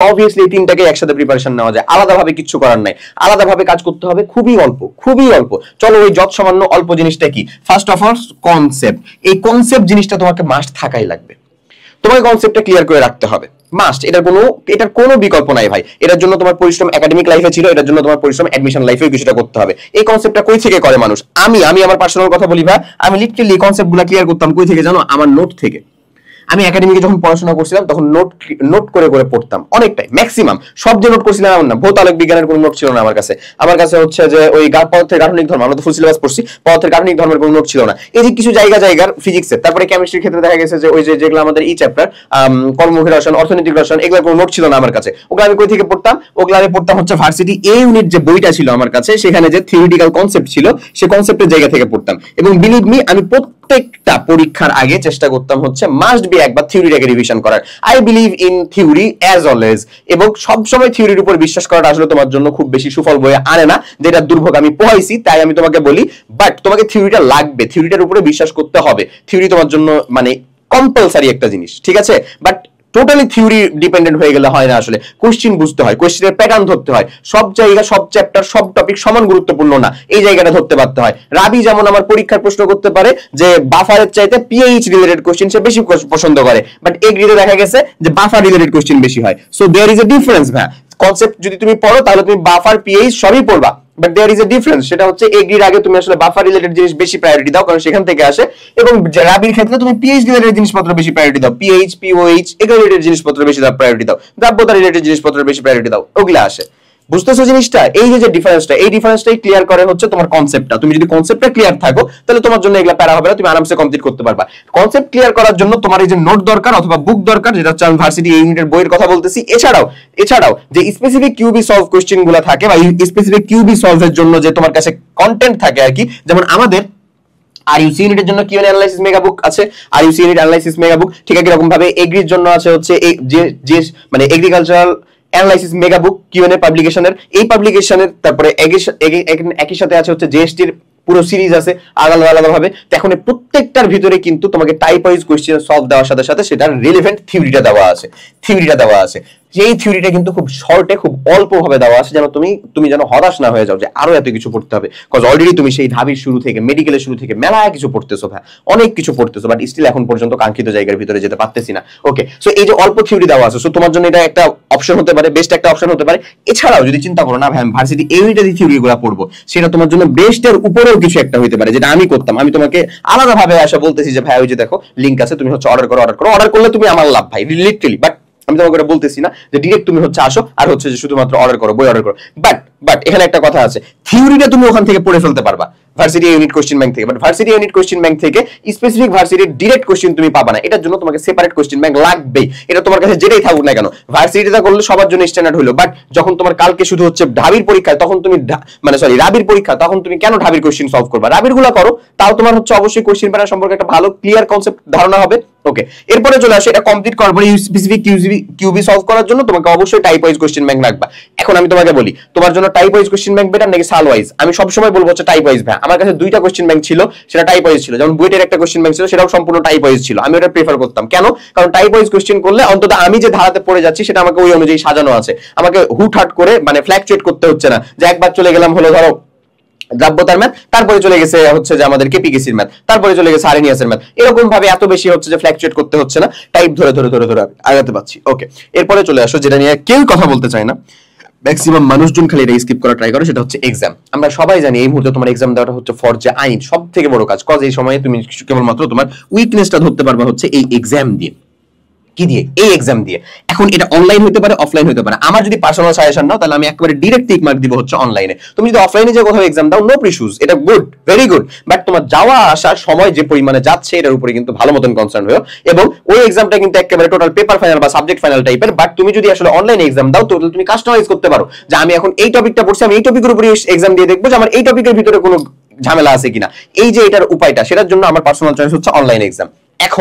Obviously এই তিনটাকে একসাথে প্রিপারেশন নেওয়া যায়, আলাদাভাবে কিছু করার নাই, আলাদাভাবে কাজ করতে হবে, খুবই অল্প খুবই অল্প। চলো ওই যত সামান্য অল্প জিনিসটা কি, ফার্স্ট অফ অল কনসেপ্ট। এই কনসেপ্ট জিনিসটা তোমাকে মাস্ট থাকাই লাগবে, তোমাকে কনসেপ্টটা ক্লিয়ার করে রাখতে হবে মাস্ট, এটার কোনো বিকল্প নাই ভাই। এটার জন্য তোমার পরিশ্রম একাডেমিক লাইফে ছিল, এটার জন্য তোমার পরিশ্রম অ্যাডমিশন লাইফেও কিছুটা করতে হবে। এই কনসেপ্টটা কই থেকে করে মানুষ? আমি আমার পার্সোনাল কথা বলি ভাই, আমি লিটারালি এই কনসেপ্টগুলো ক্লিয়ার করতাম কই থেকে জানো? আমার নোট থেকে। আমি একাডেমিকে যখন পড়াশোনা করছিলাম তখন নোট করে করে পড়তাম অনেকটাই, ম্যাক্সিমাম সব যে নোট করছিলাম এমন না, ভৌত আলোক বিজ্ঞানের কোনো নোট ছিল না আমার কাছে। আমার কাছে হচ্ছে যে ওই পদার্থের গাঠনিক ধর্ম, আমরা তো ফুল সিলেবাস পড়ছি, পদার্থের গাঠনিক ধর্মের কোনো নোট ছিল না। এই যে কিছু জায়গার ফিজিক্সের, তারপরে কেমিস্ট্রির ক্ষেত্রে দেখা গেছে যে ওই যেগুলো আমাদের এই চ্যাপ্টার কর্মমুখী রসায়ন, অর্থনৈতিক রসায়ন, এগুলোর কোনো নোট ছিল না আমার কাছে। ওগুলো আমি কই থেকে পড়তাম? ওগুলো আমি পড়তাম হচ্ছে ভার্সিটি এ ইউনিট যে বইটা ছিল আমার কাছে, সেখানে যে থিওরিটিক্যাল কনসেপ্ট ছিল সেই কনসেপ্টের জায়গা থেকে পড়তাম। এবং বিলিভ মি, আমি প্রত্যেকটা পরীক্ষার আগে চেষ্টা করতাম হচ্ছে মাস্ট বি একবার থিওরিটাকে রিভিশন করার। I believe in theory as always, এবং সবসময় থিওরির উপর বিশ্বাস করাটা আসলে তোমার জন্য খুব বেশি সুফল বয়ে আনে না, যেটা দুর্ভোগ আমি পোহাইছি তাই আমি তোমাকে বলি। বাট তোমাকে থিওরিটা লাগবে, থিওরিটার উপরে বিশ্বাস করতে হবে। থিওরি তোমার জন্য মানে কম্পালসারি একটা জিনিস, ঠিক আছে? বাট টোটালি থিওরি ডিপেন্ডেন্ট হয়ে গেলে হয় না, আসলে কোশ্চেন বুঝতে হয়, কোশ্চেনের প্যাটার্ন ধরতে হয়, সব জায়গা সব চ্যাপ্টার সব টপিক সমান গুরুত্বপূর্ণ না, এই জায়গাটা ধরতে পারতে হয়। রাবি যেমন আমার পরীক্ষার প্রশ্ন করতে পারে যে বাফারের চাইতে পিএইচ রিলেটেড কোশ্চেন সে বেশি পছন্দ করে, বাট এগ্রিতে দেখা গেছে যে বাফার রিলেটেড কোশ্চেন বেশি হয়। So there is a difference ভাই। কনসেপ্ট যদি তুমি পড়ো তাহলে তুমি বাফার পিএইচ সবই পড়বা, but there is a difference. সেটা হচ্ছে এগ্রির আগে তুমি আসলে বাফার রিলেটেড জিনিস বেশি প্রায়োরিটি দাও, কারণ সেখান থেকে আসে। এবং রাবির ক্ষেত্রে তুমি পিএইচ রিলেটেড জিনিসপত্র বেশি প্রায়োরিটি দাও, পিএইচ পিওএইচ এগুলো রিলেটেড জিনিসপত্র বেশি প্রায়োরিটি দাও, দ্রাব্যতা রিলেটেড জিনিসপত্র বেশি প্রায়োরিটি দাও, ওগুলা আসে। বুঝতেছো জিনিসটা? এই যে ডিফারেন্সটা, এই ডিফারেন্সটাই ক্লিয়ার করে হচ্ছে তোমার কনসেপ্টটা। তুমি যদি কনসেপ্টটা ক্লিয়ার থাকো তাহলে তোমার জন্য এগুলা প্যারা হবে না, তুমি আরামসে কমপ্লিট করতে পারবা। কনসেপ্ট ক্লিয়ার করার জন্য তোমার এই যে নোট দরকার অথবা বুক দরকার, যেটা হচ্ছে আমি ভার্সিটি এই ইউনিটের বইয়ের কথা বলতেছি। এছাড়াও যে স্পেসিফিক কিউবি সলভ কোশ্চেন গুলো থাকে বা স্পেসিফিক কিউবি সলভের জন্য যে তোমার কাছে কন্টেন্ট থাকে আর কি, যেমন আমাদের আরইউসি ইউনিটের জন্য কিউএন অ্যানালাইসিস মেগা বুক আছে, আরইউসি ইউনিট অ্যানালাইসিস মেগা বুক। ঠিক একই রকম ভাবে এগ্রির জন্য আছে হচ্ছে যে মানে agricultural analysis mega book Q and A পাবলিকেশনের, এই পাবলিকেশনের। তারপরে একই সাথে আছে হচ্ছে জিএসটির পুরো সিরিজ আছে আলাদা আলাদা ভাবে। এখন প্রত্যেকটার ভিতরে কিন্তু তোমাকে টাইপ ওয়াইজ কোশ্চেন সলভ দেওয়ার সাথে সাথে সেটার রিলেভেন্ট থিওরিটা দেওয়া আছে। এই থিওরিটা কিন্তু খুব শর্টে, খুব অল্প ভাবে দেওয়া আছে, যেন তুমি যেন হতাশ না হয়ে যাও যে আরো এত কিছু পড়তে হবে। কজ অলরেডি তুমি সেই ঢাবির শুরু থেকে মেডিকেলের শুরু থেকে মেলা কিছু পড়তেছো ভাই, অনেক কিছু পড়তেছো, বাট স্টিল এখন পর্যন্ত কাঙ্ক্ষিত জায়গার ভিতরে যেতে পারতেছি না। ওকে, সো এই যে অল্প থিওরি দেওয়া আছে, সো তোমার জন্য এটা একটা অপশন হতে পারে, বেস্ট একটা অপশন হতে পারে। এছাড়াও যদি চিন্তা করো না ভাই আমি ভার্সিটি এই ইউনিটের থিওরিগুলো পড়বো, সেটা তোমার জন্য বেস্টের উপরেও কিছু একটা হতে পারে, যেটা আমি করতাম। আমি তোমাকে আলাদা ভাবে আসা বলতেছি যে ভাই ওই যে দেখো লিংক আছে, তুমি হচ্ছে অর্ডার করলে তুমি আমার লাভ ভাই, লিটারালি। বাট আমি তোমাকে বলতেছি না যে ডিরেক্ট তুমি হচ্ছে আসো আর হচ্ছে যে শুধুমাত্র বই অর্ডার করো। বাট এখানে একটা কথা আছে, থিওরিটা তুমি ওখান থেকে পড়ে ফেলতে পারবা ভার্সিটি ইউনিট কোশ্চেন ব্যাংক থেকে, but varsity unit question bank থেকে স্পেসিফিক ভার্সিটির ডিরেক্ট কোশ্চেন তুমি পাবা না। এটার জন্য তোমাকে সেপারেট কোশ্চেন ব্যাংক লাগবেই, এটা তোমার কাছে যেটাই থাকুক না কেন। ভার্সিটিটা করলে সবার জন্য স্ট্যান্ডার্ড হলো, বাট যখন তোমার কালকে শুধু হচ্ছে ঢাবির পরীক্ষা, তখন তুমি রাবির পরীক্ষা, তখন তুমি কেন ঢাবির কোশ্চেন সলভ করবা? রাবির গুলো করো, তাও তোমার হচ্ছে অবশ্যই কোশ্চেন প্যাটার্ন সম্পর্কে একটা ভালো ক্লিয়ার কনসেপ্ট ধারণা হবে। ওকে, এরপরে চলে আসে এটা কমপ্লিট করার পরে স্পেসিফিক কিউবি সলভ করার জন্য তোমাকে অবশ্যই টাইপ ওয়াইজ কোশ্চেন ব্যাংক রাখবা। এখন আমি তোমাকে বলি তোমার জন্য type wise question bank better নাকি সাল ওয়াইজ? আমি সবসময় বলবো হচ্ছে টাইপ ওয়াইজ ভাই। আমার কাছে দুইটা কোশ্চেন ব্যাংক ছিল, সেটা টাইপ ওয়াইজ ছিল। যেমন বুয়েটের একটা কোশ্চেন ব্যাংক ছিল, সেটাও সম্পূর্ণ টাইপ ওয়াইজ ছিল। আমি ওটা প্রেফার করতাম। কেন? কারণ টাইপ ওয়াইজ কোশ্চেন করলে অন্তত আমি যে ধারাতে পড়ে যাচ্ছি সেটা আমাকে ওই অনুযায়ী সাজানো আছে, আমাকে হুটহাট করে মানে ফ্ল্যাকচুয়েট করতে হচ্ছে না, যে একবার চলে গেলাম হলো ধরো দ্রাব্যতার ম্যাথ, তারপরে চলে গেছে হচ্ছে যে আমাদের কেপিকেসির ম্যাথ, তারপরে চলে গেছে আরএনএস-এর ম্যাথ। এরকম ভাবে এত বেশি হচ্ছে যে ফ্ল্যাকচুয়েট করতে হচ্ছে না, টাইপ ধরে আগাতে পাচ্ছি। ওকে, এরপরে চলে আসো যেটা নিয়ে কেউ কথা বলতে চায় না, ম্যাক্সিমাম মানুষজন খালি এটা স্কিপ করা ট্রাই করে, সেটা হচ্ছে এক্সাম। আমরা সবাই জানি এই মুহূর্তে তোমার এক্সাম দেওয়াটা হচ্ছে ফরজে আইন, সব থেকে বড় কাজ। কজ এই সময়ে তুমি কেবলমাত্র তোমার উইকনেসটা ধরতে পারবা হচ্ছে এই এক্সাম দিয়ে। কি দিয়ে? এই এক্সাম দিয়ে। এখন এটা অনলাইন হতে পারে, অফলাইন হতে পারে। আমার যদি পার্সোনাল সাজেশন নাও তাহলে আমি একেবারে ডাইরেক্ট টিক মার্ক দিব হচ্ছে অনলাইনে। তুমি যদি অফলাইনে যে কোথাও এক্সাম দাও, নো ইস্যুস, এটা গুড, ভেরি গুড। বাট তোমার যাওয়া আসার সময় যে পরিমাণে যাচ্ছে এটার উপরে কিন্তু ভালো মতন কনসার্ন হও, এবং ওই এক্সামটা কিন্তু একেবারে টোটাল পেপার ফাইনাল বা সাবজেক্ট ফাইনাল টাইপের। বাট তুমি যদি আসলে অনলাইনে এক্সাম দাও তাহলে তুমি কাস্টমাইজ করতে পারো, যে আমি এখন এই টপিকটা পড়ছি, আমি এই টপিকের উপরে এক্সাম দিয়ে দেখবো যে আমার এই টপিকের ভিতরে কোনো ঝামেলা আছে কিনা। এই যে এটার উপায়টা, সেটার জন্য আমার পার্সোনাল চয়েস হচ্ছে অনলাইন এক্সাম। এখন